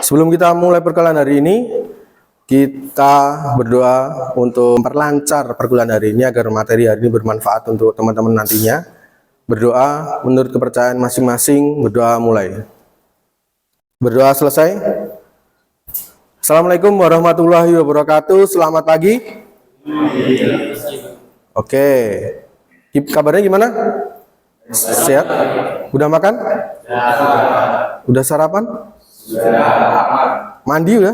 Sebelum kita mulai perkuliahan hari ini, kita berdoa untuk memperlancar perkuliahan hari ini agar materi hari ini bermanfaat untuk teman-teman nantinya. Berdoa menurut kepercayaan masing-masing, berdoa mulai. Berdoa selesai. Assalamualaikum warahmatullahi wabarakatuh. Selamat pagi. Oke. Kabarnya gimana? Sehat? Udah makan? Udah sarapan? Mandi udah?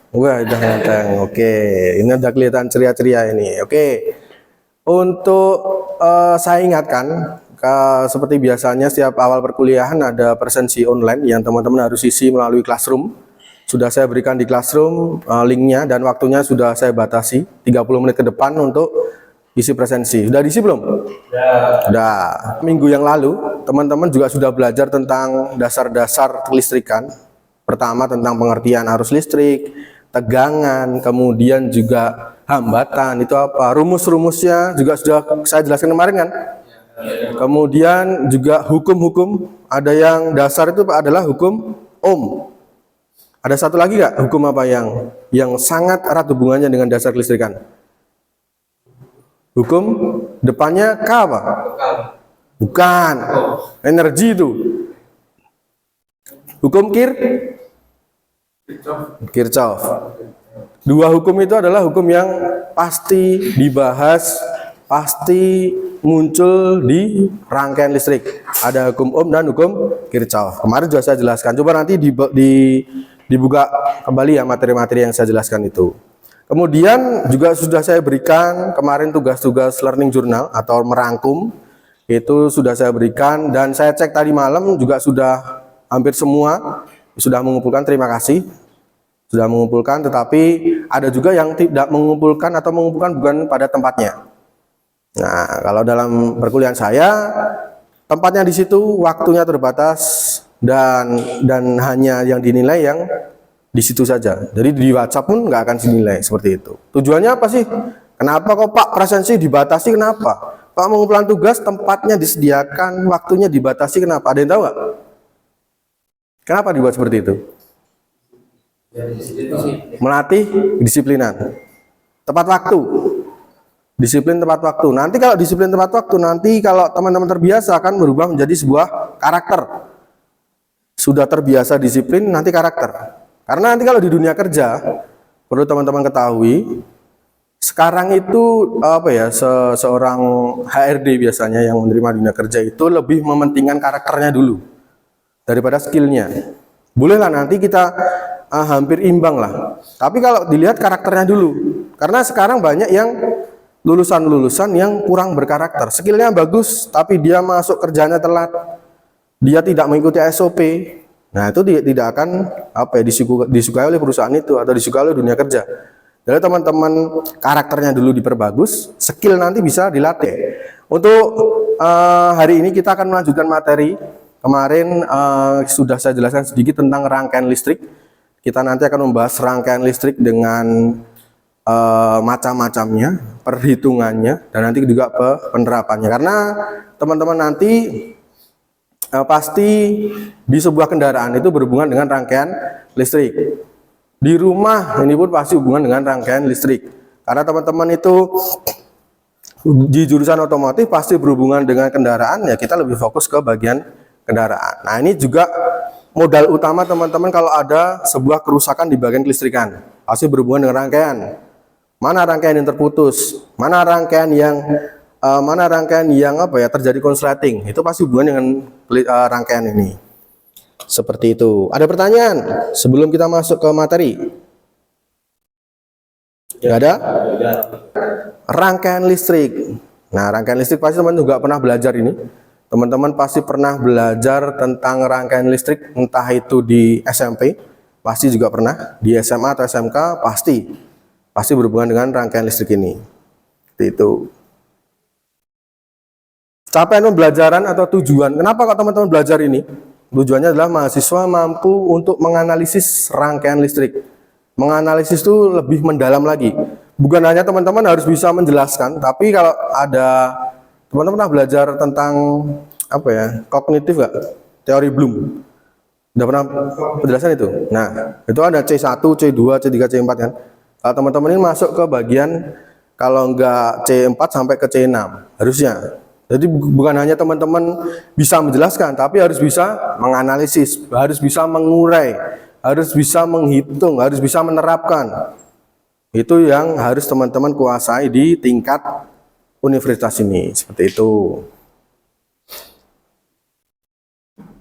Wah, udah nganteng. Oke, ini udah kelihatan ceria-ceria ini. Oke. Untuk saya ingatkan, seperti biasanya setiap awal perkuliahan ada presensi online yang teman-teman harus isi melalui Classroom. Sudah saya berikan di Classroom linknya dan waktunya sudah saya batasi 30 menit ke depan untuk isi presensi. Sudah diisi belum? Sudah. Minggu yang lalu, teman-teman juga sudah belajar tentang dasar-dasar kelistrikan. Pertama tentang pengertian arus listrik, tegangan, kemudian juga hambatan, itu apa? Rumus-rumusnya juga sudah saya jelaskan kemarin kan? Kemudian juga hukum-hukum, ada yang dasar itu adalah hukum Ohm. Ada satu lagi nggak hukum apa yang sangat erat hubungannya dengan dasar kelistrikan? Hukum depannya K apa? Bukan. Energi itu. Hukum Kirchhoff. Dua hukum itu adalah hukum yang pasti dibahas, pasti muncul di rangkaian listrik. Ada hukum Ohm dan hukum Kirchhoff. Kemarin juga saya jelaskan. Coba nanti dibuka kembali ya materi-materi yang saya jelaskan itu. Kemudian juga sudah saya berikan kemarin tugas-tugas learning journal atau merangkum, itu sudah saya berikan dan saya cek tadi malam juga sudah hampir semua sudah mengumpulkan. Terima kasih sudah mengumpulkan, tetapi ada juga yang tidak mengumpulkan atau mengumpulkan bukan pada tempatnya. Nah, kalau dalam perkuliahan saya tempatnya di situ, waktunya terbatas dan hanya yang dinilai yang di situ saja. Jadi di WhatsApp pun nggak akan dinilai seperti itu. Tujuannya apa sih? Kenapa kok Pak presensi dibatasi? Kenapa? Pak pengumpulan tugas tempatnya disediakan, waktunya dibatasi. Kenapa? Ada yang tahu nggak? Kenapa dibuat seperti itu? Melatih kedisiplinan. Tepat waktu. Disiplin tepat waktu. Nanti kalau disiplin tepat waktu, nanti kalau teman-teman terbiasa akan berubah menjadi sebuah karakter. Sudah terbiasa disiplin, nanti karakter. Karena nanti kalau di dunia kerja, perlu teman-teman ketahui, sekarang itu apa ya, seorang HRD biasanya yang menerima dunia kerja itu lebih mementingkan karakternya dulu daripada skillnya. Bolehlah nanti kita hampir imbang lah. Tapi kalau dilihat karakternya dulu, karena sekarang banyak yang lulusan-lulusan yang kurang berkarakter. Skillnya bagus, tapi dia masuk kerjanya telat, dia tidak mengikuti SOP. Nah, itu tidak akan disukai oleh perusahaan itu atau disukai oleh dunia kerja. Jadi teman-teman karakternya dulu diperbagus, skill nanti bisa dilatih. Untuk hari ini kita akan melanjutkan materi. Kemarin sudah saya jelaskan sedikit tentang rangkaian listrik. Kita nanti akan membahas rangkaian listrik dengan macam-macamnya, perhitungannya, dan nanti juga penerapannya. Karena teman-teman nanti pasti di sebuah kendaraan itu berhubungan dengan rangkaian listrik. Di rumah ini pun pasti hubungan dengan rangkaian listrik. Karena teman-teman itu di jurusan otomotif pasti berhubungan dengan kendaraan, ya kita lebih fokus ke bagian kendaraan. Nah, ini juga modal utama teman-teman kalau ada sebuah kerusakan di bagian kelistrikan. Pasti berhubungan dengan rangkaian. Mana rangkaian yang terputus? Mana rangkaian yang terjadi konsleting, itu pasti hubungan dengan rangkaian ini. Seperti itu. Ada pertanyaan sebelum kita masuk ke materi? Nggak ada? Rangkaian listrik. Nah, rangkaian listrik pasti teman-teman juga pernah belajar ini. Teman-teman pasti pernah belajar tentang rangkaian listrik, entah itu di SMP, pasti juga pernah, di SMA atau SMK pasti berhubungan dengan rangkaian listrik ini. Seperti itu. Capaian pembelajaran atau tujuan. Kenapa kok teman-teman belajar ini? Tujuannya adalah mahasiswa mampu untuk menganalisis rangkaian listrik. Menganalisis itu lebih mendalam lagi. Bukan hanya teman-teman harus bisa menjelaskan, tapi kalau ada teman-teman pernah belajar tentang kognitif nggak? teori Bloom. Udah pernah penjelasan itu? Nah, itu ada C1, C2, C3, C4 kan. Kalau teman-teman ini masuk ke bagian kalau enggak C4 sampai ke C6 harusnya. Jadi bukan hanya teman-teman bisa menjelaskan, tapi harus bisa menganalisis, harus bisa mengurai, harus bisa menghitung, harus bisa menerapkan. Itu yang harus teman-teman kuasai di tingkat universitas ini, seperti itu.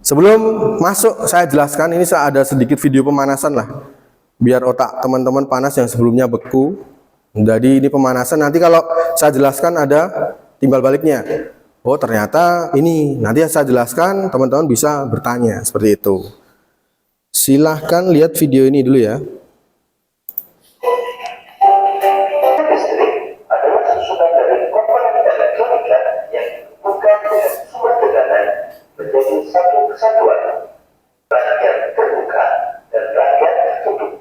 Sebelum masuk saya jelaskan, ini saya ada sedikit video pemanasan lah, biar otak teman-teman panas yang sebelumnya beku. Jadi ini pemanasan, nanti kalau saya jelaskan ada timbal baliknya. Oh ternyata ini, nanti saya jelaskan, teman-teman bisa bertanya, seperti itu. Silahkan lihat video ini dulu ya. Menjadi satu kesatuan, rakyat terbuka dan rakyat tertutup.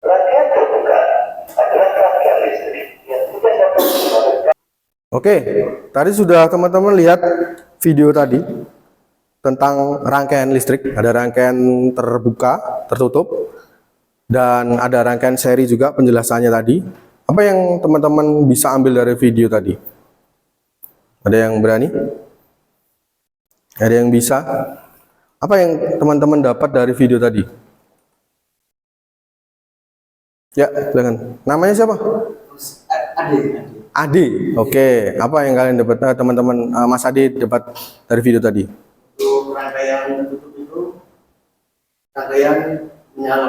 Rakyat terbuka adalah rakyat listrik yang tidak dapat mengalirkan. Oke, tadi sudah teman-teman lihat video tadi tentang rangkaian listrik. Ada rangkaian terbuka, tertutup, dan ada rangkaian seri juga penjelasannya tadi. Apa yang teman-teman bisa ambil dari video tadi? Ada yang berani? Ada yang bisa? Apa yang teman-teman dapat dari video tadi? Ya, silakan. Namanya siapa? Adi. Oke. Apa yang kalian dapat, teman-teman Mas Adi dapat dari video tadi? Untuk rangkaian tertutup itu rangkaian menyala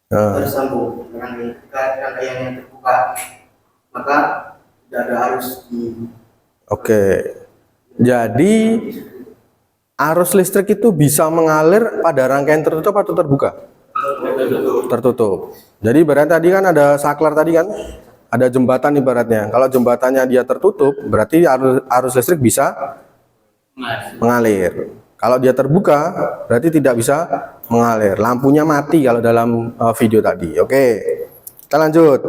tersambung dengan rangkaian yang terbuka, maka tidak ada arus di. Oke, jadi arus listrik itu bisa mengalir pada rangkaian tertutup atau terbuka? Tertutup. Jadi ibaratnya tadi kan ada saklar tadi kan, ada jembatan ibaratnya. Kalau jembatannya dia tertutup, berarti arus listrik bisa mengalir. Kalau dia terbuka, berarti tidak bisa mengalir. Lampunya mati kalau dalam video tadi. Oke, kita lanjut.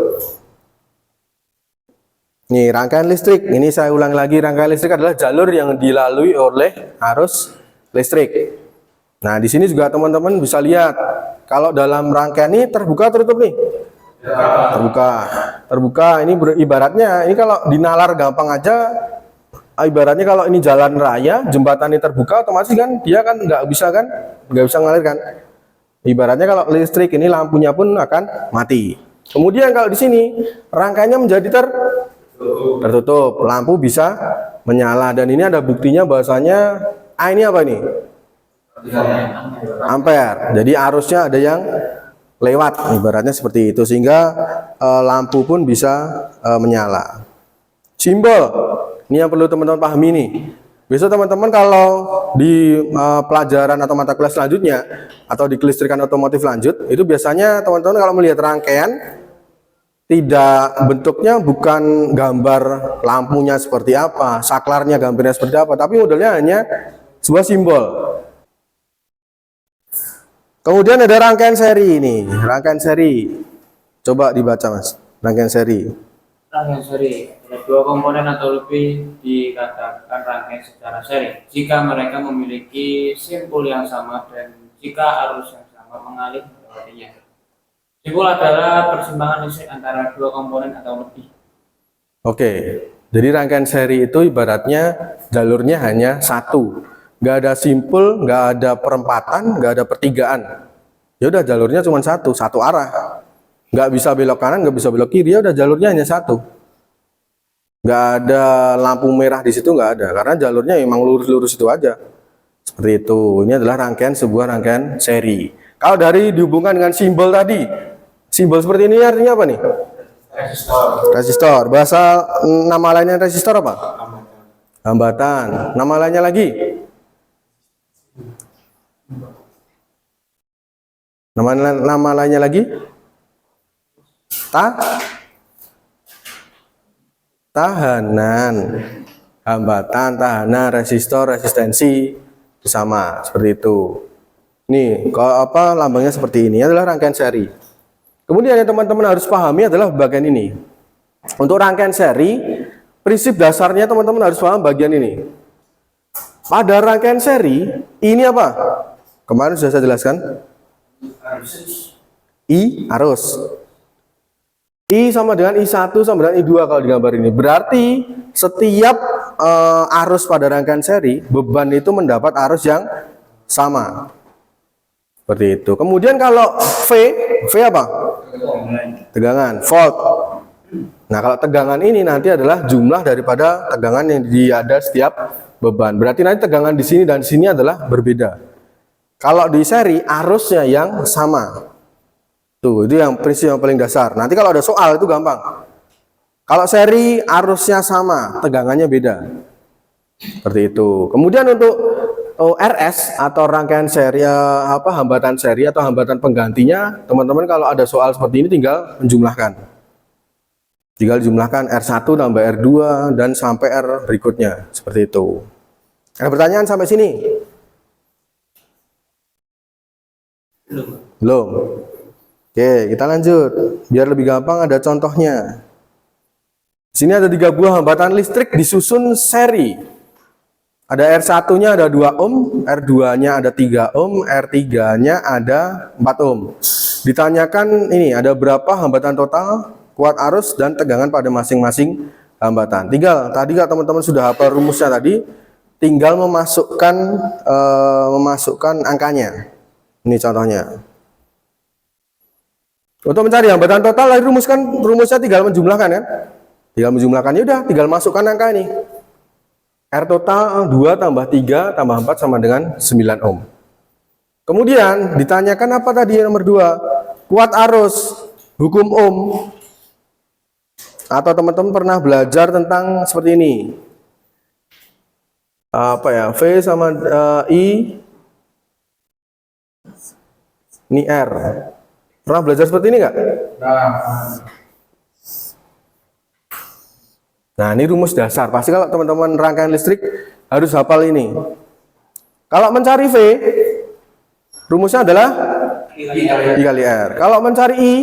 Nih, rangkaian listrik. Ini saya ulang lagi, rangkaian listrik adalah jalur yang dilalui oleh arus listrik. Nah, di sini juga teman-teman bisa lihat kalau dalam rangkaian ini terbuka tertutup nih. Terbuka. Terbuka ini ibaratnya ini kalau dinalar gampang aja. Ibaratnya kalau ini jalan raya, jembatan ini terbuka, otomatis kan dia kan nggak bisa ngalir kan. Ibaratnya kalau listrik ini lampunya pun akan mati. Kemudian kalau di sini rangkaiannya menjadi tertutup, lampu bisa menyala, dan ini ada buktinya bahwasanya ini apa ini? Ampere. Jadi arusnya ada yang lewat, ibaratnya seperti itu, sehingga lampu pun bisa menyala. Simbol ini yang perlu teman-teman pahami nih. Besok teman-teman kalau di pelajaran atau mata kuliah selanjutnya atau di kelistrikan otomotif lanjut, itu biasanya teman-teman kalau melihat rangkaian, tidak, bentuknya bukan gambar lampunya seperti apa, saklarnya gambarnya seperti apa, tapi modelnya hanya sebuah simbol. Kemudian ada rangkaian seri ini, rangkaian seri. Coba dibaca Mas, rangkaian seri. Rangkaian seri ada dua komponen atau lebih dikatakan rangkaian secara seri jika mereka memiliki simpul yang sama dan jika arus yang sama mengalir melewatinya. Simpul adalah persimpangan listrik antara dua komponen atau lebih. Oke, jadi rangkaian seri itu ibaratnya jalurnya hanya satu, nggak ada simpul, nggak ada perempatan, nggak ada pertigaan. Ya udah jalurnya cuma satu arah, nggak bisa belok kanan, nggak bisa belok kiri, ya udah jalurnya hanya satu. Nggak ada lampu merah di situ, nggak ada, karena jalurnya emang lurus-lurus itu aja. Seperti itu. Ini adalah sebuah rangkaian seri. Kalau dari dihubungkan dengan simbol tadi, simbol seperti ini artinya apa nih? Resistor. Bahasa nama lainnya resistor apa? Hambatan. Nama lainnya lagi? Nama lainnya lagi? Tahanan. Hambatan, tahanan, resistor, resistensi, sama seperti itu. Nih, kalau lambangnya seperti ini adalah rangkaian seri. Kemudian yang teman-teman harus pahami adalah bagian ini. Untuk rangkaian seri, prinsip dasarnya teman-teman harus paham bagian ini. Pada rangkaian seri, ini apa? Kemarin sudah saya jelaskan. I arus. I sama dengan I1 sama dengan I2 kalau di gambar ini. Berarti setiap arus pada rangkaian seri, beban itu mendapat arus yang sama. Seperti itu. Kemudian kalau V apa? Tegangan, volt. Nah, kalau tegangan ini nanti adalah jumlah daripada tegangan yang ada setiap beban. Berarti nanti tegangan di sini dan di sini adalah berbeda. Kalau di seri arusnya yang sama. Tuh, itu yang prinsip yang paling dasar. Nanti kalau ada soal itu gampang. Kalau seri arusnya sama, tegangannya beda. Seperti itu. Kemudian untuk RS atau rangkaian seri hambatan seri atau hambatan penggantinya, teman-teman kalau ada soal seperti ini tinggal menjumlahkan. Tinggal jumlahkan R1 tambah R2 dan sampai R berikutnya. Seperti itu. Ada pertanyaan sampai sini? Belum. Oke, kita lanjut. Biar lebih gampang ada contohnya. Di sini ada 3 buah hambatan listrik disusun seri. Ada R1-nya ada 2 ohm, R2-nya ada 3 ohm, R3-nya ada 4 ohm. Ditanyakan ini ada berapa hambatan total, kuat arus dan tegangan pada masing-masing hambatan. Tinggal tadi kalau teman-teman sudah hafal rumusnya tadi, tinggal memasukkan angkanya. Ini contohnya. Untuk mencari hambatan total, rumusnya tinggal menjumlahkan kan? Tinggal menjumlahkan, ya udah, tinggal masukkan angka ini. R total 2 tambah 3 tambah 4 sama dengan 9 ohm. Kemudian ditanyakan apa tadi nomor 2? Kuat arus, hukum ohm. Atau teman-teman pernah belajar tentang seperti ini. Apa ya? V sama I. Ini R. Pernah belajar seperti ini nggak? Nah, ini rumus dasar. Pasti kalau teman-teman rangkaian listrik harus hafal ini. Kalau mencari V, rumusnya adalah I kali R. Kalau mencari I,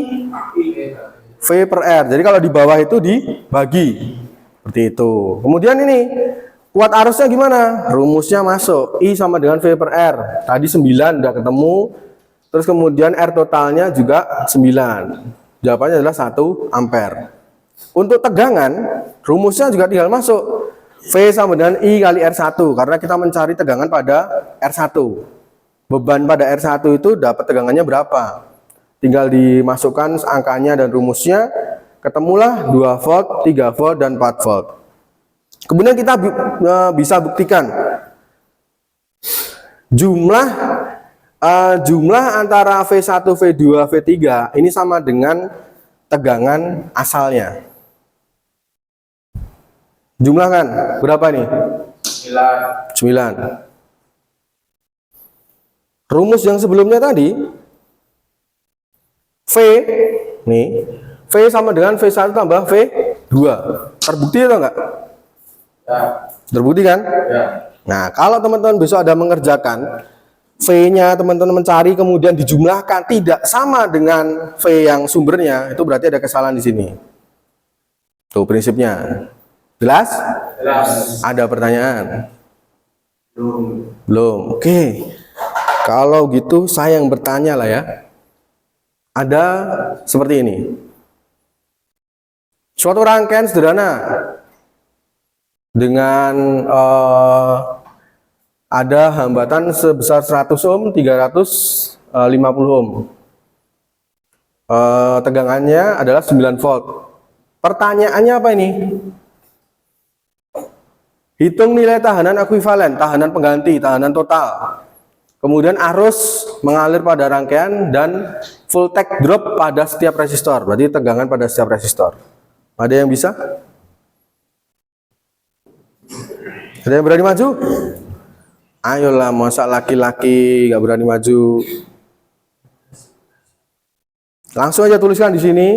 V per R. Jadi kalau di bawah itu dibagi. Seperti itu. Kemudian ini, kuat arusnya gimana? Rumusnya masuk. I sama dengan V per R. Tadi 9 udah ketemu. Terus kemudian R totalnya juga 9. Jawabannya adalah 1 ampere. Untuk tegangan, rumusnya juga tinggal masuk. V sama dengan I kali R1. Karena kita mencari tegangan pada R1. Beban pada R1 itu dapat tegangannya berapa? Tinggal dimasukkan angkanya dan rumusnya. Ketemulah 2 volt, 3 volt, dan 4 volt. Kemudian kita bisa buktikan. Jumlah antara V1, V2, V3 ini sama dengan tegangan asalnya. Jumlahkan berapa nih? 9. Rumus yang sebelumnya tadi V nih, V sama dengan V1 tambah V2. Terbukti atau enggak? Ya. Terbukti kan? Ya. Nah, kalau teman-teman besok ada mengerjakan V-nya teman-teman mencari kemudian dijumlahkan tidak sama dengan V yang sumbernya, itu berarti ada kesalahan di sini. Tuh prinsipnya. Jelas? Jelas. Ada pertanyaan? Belum. Oke. Kalau gitu saya yang bertanya lah ya. Ada seperti ini. Suatu rangkaian sederhana dengan ada hambatan sebesar 100 ohm, 350 ohm. Tegangannya adalah 9 volt. Pertanyaannya apa ini? Hitung nilai tahanan ekuivalen, tahanan pengganti, tahanan total. Kemudian arus mengalir pada rangkaian dan voltage drop pada setiap resistor. Berarti tegangan pada setiap resistor. Ada yang bisa? Ada yang berani maju? Ayolah, masa laki-laki nggak berani maju? Langsung aja tuliskan di sini.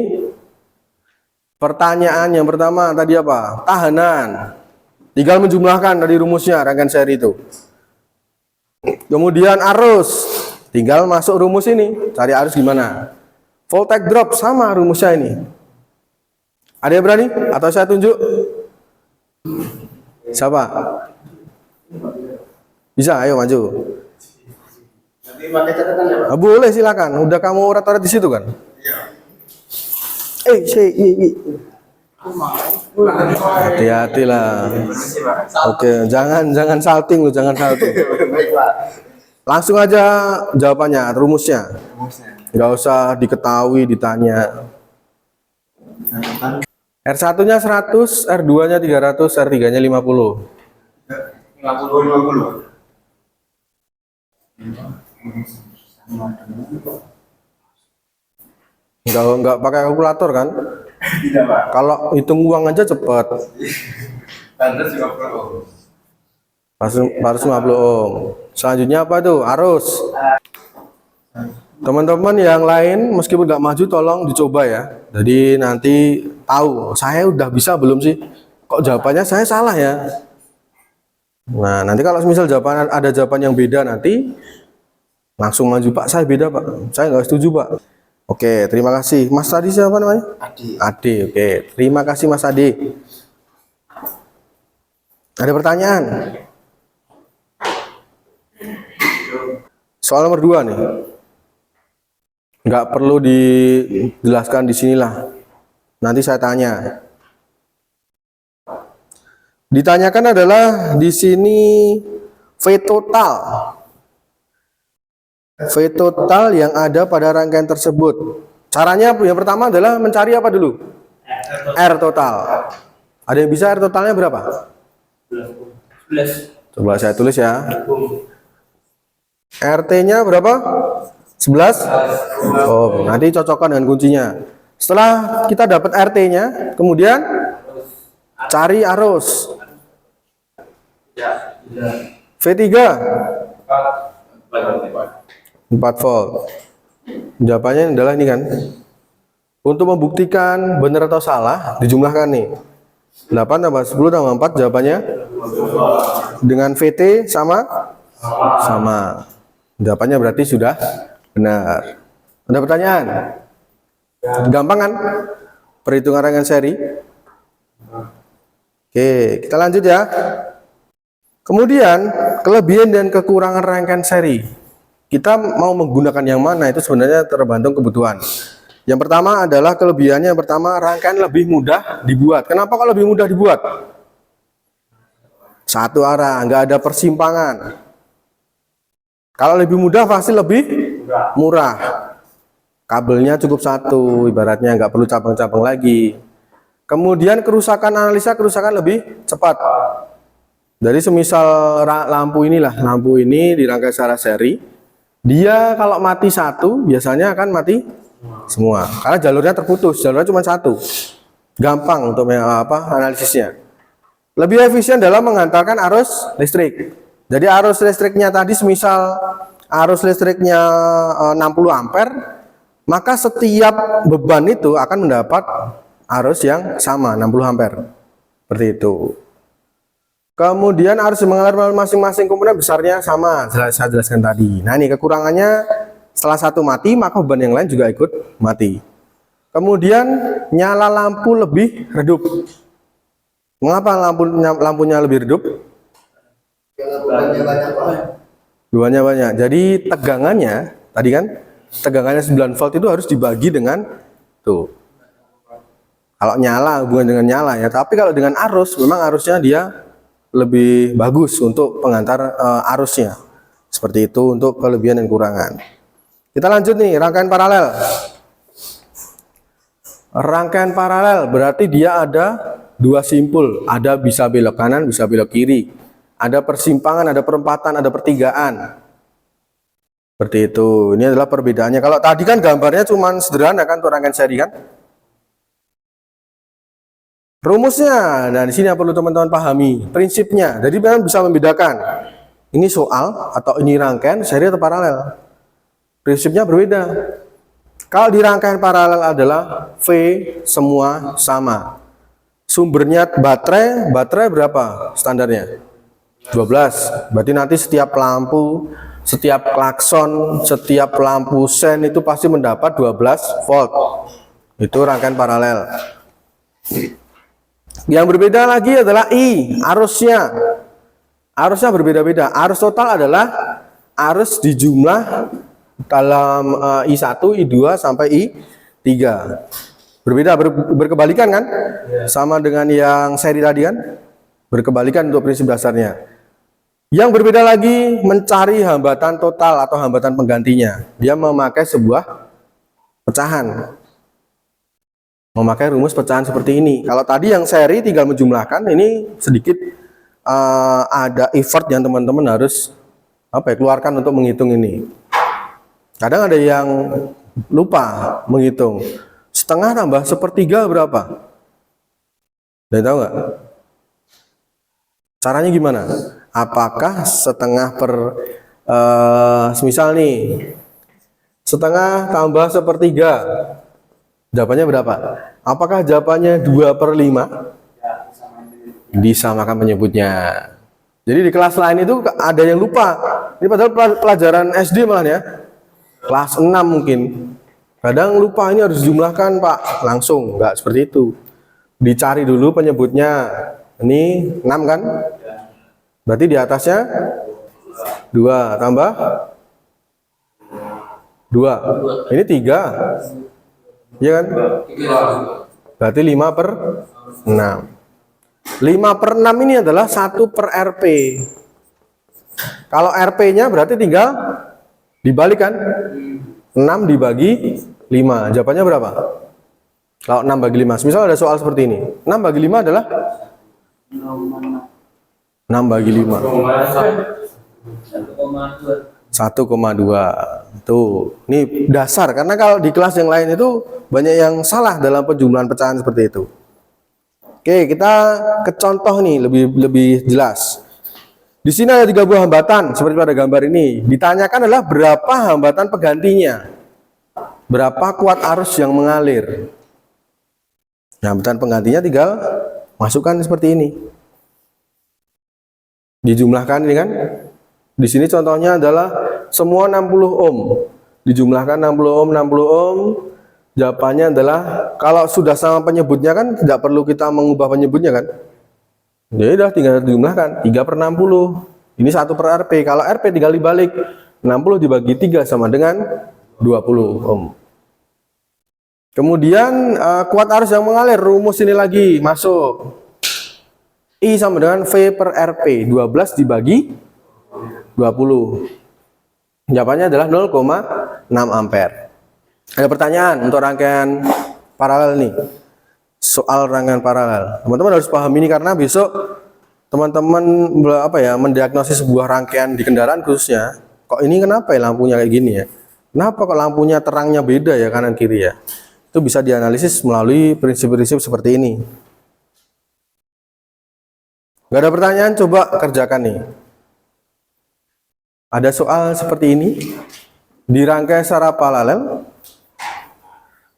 Pertanyaan yang pertama tadi apa? Tahanan. Tinggal menjumlahkan dari rumusnya rangkaian seri itu. Kemudian arus. Tinggal masuk rumus ini. Cari arus gimana? Voltage drop sama rumusnya ini. Ada yang berani? Atau saya tunjuk? Siapa? Bisa, ayo maju. Nanti pakai catatan ya Pak? Boleh silakan. Udah kamu orat-orat di situ kan? Hati-hati lah. Oke, jangan salting lu, jangan salting. Baik Pak. Langsung aja jawabannya, rumusnya. Nggak usah diketahui, ditanya. R1-nya 100, R2-nya 300, R3-nya 50. 50. Nggak pakai kalkulator kan? Tidak Pak. Kalau hitung uang aja cepet. Tanda 50. 450 ohm. Selanjutnya apa tuh? Arus. Teman-teman yang lain meskipun nggak maju tolong dicoba ya. Jadi nanti tahu saya udah bisa belum sih? Kok jawabannya saya salah ya? Nah nanti kalau misal jawaban ada jawaban yang beda nanti langsung maju, Pak saya beda Pak, saya nggak setuju Pak. Oke, terima kasih. Mas tadi siapa namanya? Adi. Ade. Oke, terima kasih Mas Ade. Ada pertanyaan? Soal nomor 2 nih. Nggak perlu dijelaskan di sinilah. Nanti saya tanya. Ditanyakan adalah di sini V total. V total yang ada pada rangkaian tersebut. Caranya yang pertama adalah mencari apa dulu? R total. Ada yang bisa R totalnya berapa? 11. Coba saya tulis ya. RT-nya berapa? 11? Oh, nanti cocokkan dengan kuncinya. Setelah kita dapat RT-nya, kemudian cari arus. V3 4 volt. Jawabannya adalah ini kan. Untuk membuktikan benar atau salah, dijumlahkan nih. 8 tambah 10 tambah 4, jawabannya dengan VT sama? Sama. Jawabannya berarti sudah benar. Ada pertanyaan? Gampang kan? Perhitungan rangkaian seri. Oke, kita lanjut ya. Kemudian, kelebihan dan kekurangan rangkaian seri. Kita mau menggunakan yang mana itu sebenarnya tergantung kebutuhan. Yang pertama adalah kelebihannya. Yang pertama, rangkaian lebih mudah dibuat. Kenapa kok lebih mudah dibuat? Satu arah, nggak ada persimpangan. Kalau lebih mudah pasti lebih murah. Kabelnya cukup satu, ibaratnya nggak perlu cabang-cabang lagi. Kemudian kerusakan lebih cepat. Dari semisal lampu ini dirangkai secara seri, dia kalau mati satu biasanya akan mati semua. Karena jalurnya terputus, jalurnya cuma satu. Gampang untuk analisisnya. Lebih efisien dalam mengantarkan arus listrik. Jadi arus listriknya tadi semisal arus listriknya 60 ampere, maka setiap beban itu akan mendapat arus yang sama 60 ampere. Seperti itu. Kemudian arus mengalir melalui masing-masing komponen besarnya sama, saya jelaskan tadi. Nah ini kekurangannya, setelah satu mati maka beban yang lain juga ikut mati. Kemudian nyala lampu lebih redup. Mengapa lampunya lebih redup? Bebannya banyak Pak. Bebannya banyak. Jadi tegangannya tadi kan, tegangannya 9 volt itu harus dibagi dengan tuh. Kalau nyala hubungan dengan nyala ya, tapi kalau dengan arus memang arusnya dia lebih bagus untuk pengantar arusnya. Seperti itu untuk kelebihan dan kekurangan. Kita lanjut nih, rangkaian paralel. Rangkaian paralel berarti dia ada dua simpul, ada bisa belok kanan, bisa belok kiri. Ada persimpangan, ada perempatan, ada pertigaan. Seperti itu. Ini adalah perbedaannya. Kalau tadi kan gambarnya cuma sederhana kan untuk rangkaian seri kan? Rumusnya, nah di sini yang perlu teman-teman pahami. Prinsipnya, jadi memang bisa membedakan. Ini soal atau ini rangkaian seri atau paralel. Prinsipnya berbeda. Kalau di rangkaian paralel adalah V semua sama. Sumbernya baterai berapa standarnya? 12. Berarti nanti setiap lampu, setiap klakson, setiap lampu sen itu pasti mendapat 12 volt. Itu rangkaian paralel. Yang berbeda lagi adalah I, arusnya. Arusnya berbeda-beda. Arus total adalah arus dijumlah dalam I1, I2 sampai I3. Berbeda, berkebalikan kan? Sama dengan yang seri tadi kan? Berkebalikan untuk prinsip dasarnya. Yang berbeda lagi mencari hambatan total atau hambatan penggantinya. Dia memakai sebuah pecahan. Memakai rumus pecahan seperti ini. Kalau tadi yang seri tinggal menjumlahkan, ini sedikit ada effort yang teman-teman harus keluarkan untuk menghitung ini. Kadang ada yang lupa menghitung. Setengah tambah sepertiga berapa? Udah tahu nggak? Caranya gimana? Apakah setengah per semisal nih setengah tambah sepertiga, jawabannya berapa? Apakah jawabannya 2/5? Disamakan penyebutnya. Jadi di kelas lain itu ada yang lupa. Ini padahal pelajaran SD malah ya. Kelas 6 mungkin. Kadang lupa ini harus dijumlahkan Pak. Langsung, enggak seperti itu. Dicari dulu penyebutnya. Ini 6 kan? Berarti di atasnya 2 tambah 2. Ini 3. Iya kan? Berarti 5/6. 5/6 ini adalah 1/RP. Kalau RP-nya berarti tinggal dibalikan. 6 dibagi 5. Jawabannya berapa? Kalau 6 bagi 5. Misal ada soal seperti ini. 6 bagi 5 adalah 6 bagi 5. 1,2. Tuh, ini dasar karena kalau di kelas yang lain itu banyak yang salah dalam penjumlahan pecahan seperti itu. Oke, kita ke contoh nih lebih jelas. Di sini ada 3 buah hambatan seperti pada gambar ini. Ditanyakan adalah berapa hambatan penggantinya. Berapa kuat arus yang mengalir. Nah, hambatan penggantinya tinggal masukkan seperti ini. Dijumlahkan ini kan. Di sini contohnya adalah semua 60 ohm. Dijumlahkan 60 ohm, 60 ohm. Jawabannya adalah kalau sudah sama penyebutnya kan tidak perlu kita mengubah penyebutnya kan. Jadi udah tinggal dijumlahkan 3/60. Ini 1/RP. Kalau RP tinggal dibalik. 60 dibagi 3 sama dengan 20 ohm. Kemudian kuat arus yang mengalir, rumus ini lagi masuk. I sama dengan V/RP. 12 dibagi 20. Jawabannya adalah 0,6 ampere. Ada pertanyaan untuk rangkaian paralel nih. Soal rangkaian paralel. Teman-teman harus paham ini karena besok teman-teman mendiagnosis sebuah rangkaian di kendaraan khususnya. Kok ini kenapa ya lampunya kayak gini ya? Kenapa kok lampunya terangnya beda ya kanan kiri ya? Itu bisa dianalisis melalui prinsip-prinsip seperti ini. Gak ada pertanyaan, coba kerjakan nih. Ada soal seperti ini. Dirangkai secara paralel.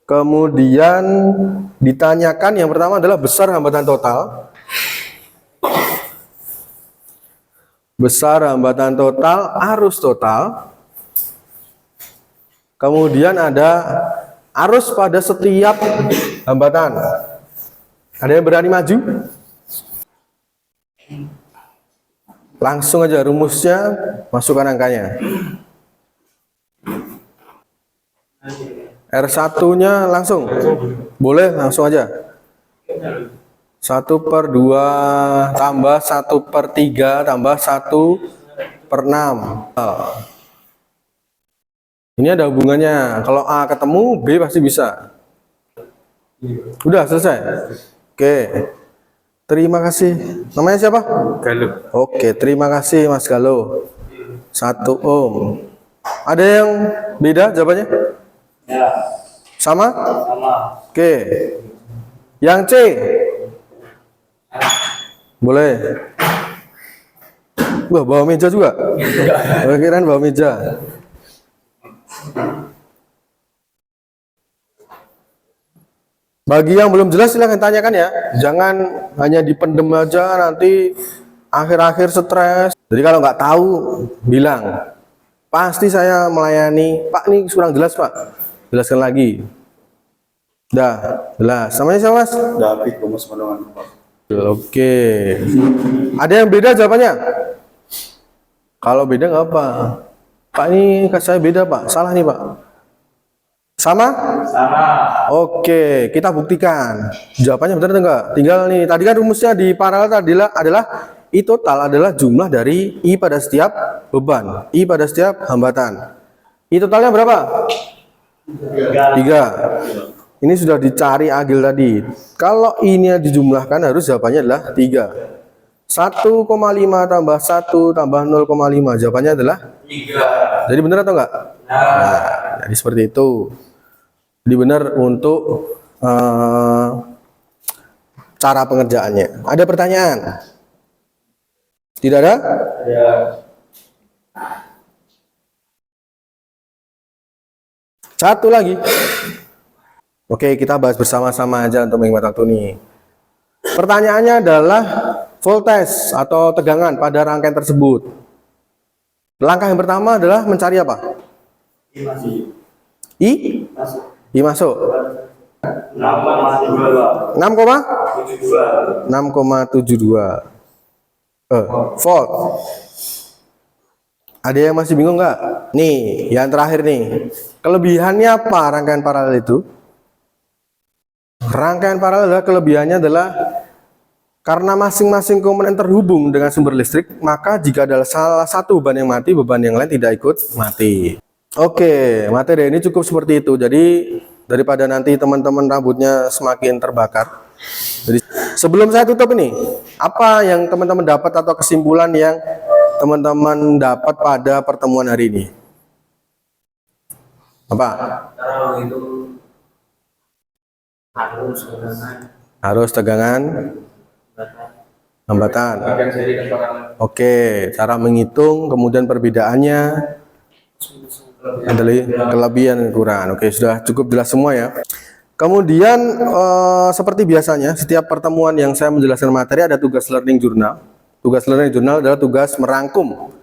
Kemudian ditanyakan yang pertama adalah besar hambatan total. Besar hambatan total, arus total. Kemudian ada arus pada setiap hambatan. Ada yang berani maju? Langsung aja rumusnya, masukkan angkanya. R1-nya langsung? Boleh, langsung aja. 1/2 tambah 1/3 tambah 1/6. Ini ada hubungannya. Kalau A ketemu, B pasti bisa. Udah selesai? Oke. Terima kasih. Namanya siapa? Galuh. Oke, terima kasih Mas Galuh. 1 ohm. Ada yang beda jawabannya? Ya, Sama? sama. Oke. Yang C? Boleh. Wah, bawa meja juga? Kirain bawa meja. Bagi yang belum jelas silahkan tanyakan ya. Jangan hanya dipendem aja nanti akhir-akhir stres. Jadi kalau nggak tahu bilang. Pasti saya melayani. Pak, ini kurang jelas Pak. Jelaskan lagi. Dah, jelas. Namanya siapa Mas? David Thomas Pedoman. Oke. Ada yang beda jawabannya? Kalau beda nggak apa. Pak, ini saya beda Pak. Salah nih Pak. Sama? Sama. Oke, kita buktikan. Jawabannya benar atau enggak? Tinggal nih, tadi kan rumusnya di paralel adalah I total adalah jumlah dari I pada setiap beban, I pada setiap hambatan. I totalnya berapa? 3. Ini sudah dicari Agil tadi. Kalau ini dijumlahkan harus jawabannya adalah 3. 1,5 tambah 1 tambah 0,5. Jawabannya adalah 3. jadi benar atau enggak? Nah, jadi seperti itu. Jadi benar untuk cara pengerjaannya. Ada pertanyaan? Tidak ada? Ya. Satu lagi. Oke, kita bahas bersama-sama aja untuk menghemat waktu nih. Pertanyaannya adalah voltage atau tegangan pada rangkaian tersebut. Langkah yang pertama adalah mencari apa? I? I masuk. 6,72. 6,72 volt. Ada yang masih bingung nggak? Nih, yang terakhir nih. Kelebihannya apa rangkaian paralel itu? Rangkaian paralel adalah kelebihannya adalah karena masing-masing komponen terhubung dengan sumber listrik, maka jika ada salah satu beban yang mati, beban yang lain tidak ikut mati. Oke, materi ini cukup seperti itu. Jadi daripada nanti teman-teman rambutnya semakin terbakar. Jadi sebelum saya tutup ini, apa yang teman-teman dapat atau kesimpulan yang teman-teman dapat pada pertemuan hari ini? Apa? Kalau itu Harus tegangan, hambatan. Oke, cara menghitung, kemudian perbedaannya, adalah kelebihan dan kekurangan. Oke, sudah cukup jelas semua ya. Kemudian seperti biasanya setiap pertemuan yang saya menjelaskan materi ada tugas learning journal. Tugas learning journal adalah tugas merangkum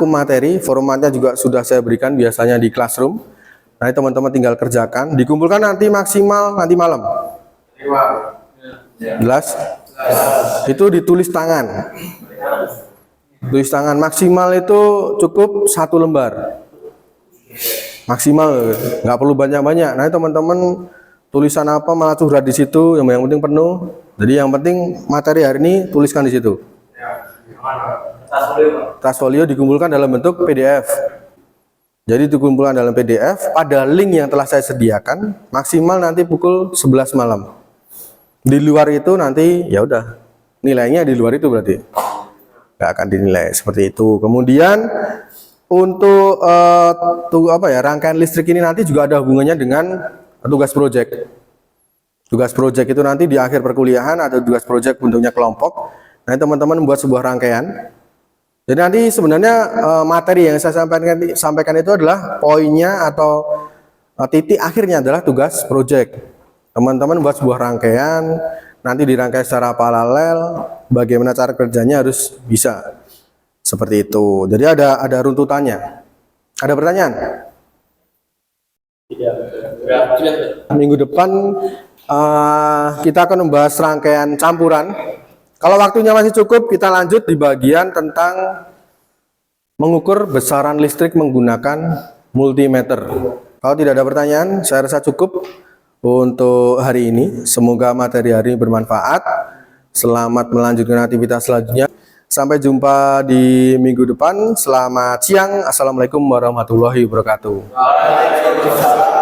materi. Formatnya juga sudah saya berikan biasanya di classroom. Nah, teman-teman tinggal kerjakan, dikumpulkan nanti maksimal nanti malam. Jelas? Itu ditulis tangan. Tulis tangan maksimal itu cukup 1 lembar. Maksimal, nggak perlu banyak-banyak. Nah, teman-teman tulisan apa malah curhat di situ, yang penting penuh. Jadi yang penting materi hari ini tuliskan di situ. Tas folio dikumpulkan dalam bentuk PDF. Jadi dikumpulkan dalam PDF pada link yang telah saya sediakan, maksimal nanti pukul 11 malam. Di luar itu nanti ya udah nilainya di luar itu berarti nggak akan dinilai seperti itu. Kemudian untuk rangkaian listrik ini nanti juga ada hubungannya dengan tugas proyek. Tugas proyek itu nanti di akhir perkuliahan ada tugas proyek bentuknya kelompok. Nah, teman-teman membuat sebuah rangkaian. Jadi nanti sebenarnya materi yang saya sampaikan itu adalah poinnya atau titik akhirnya adalah tugas proyek. Teman-teman buat sebuah rangkaian, nanti dirangkai secara paralel, bagaimana cara kerjanya harus bisa seperti itu. Jadi ada runtutannya. Ada pertanyaan? tidak. Minggu depan kita akan membahas rangkaian campuran. Kalau waktunya masih cukup, kita lanjut di bagian tentang mengukur besaran listrik menggunakan multimeter. Kalau tidak ada pertanyaan, saya rasa cukup untuk hari ini. Semoga materi hari ini bermanfaat. Selamat melanjutkan aktivitas selanjutnya. Sampai jumpa di minggu depan. Selamat siang. Assalamualaikum warahmatullahi wabarakatuh. Waalaikumsalam.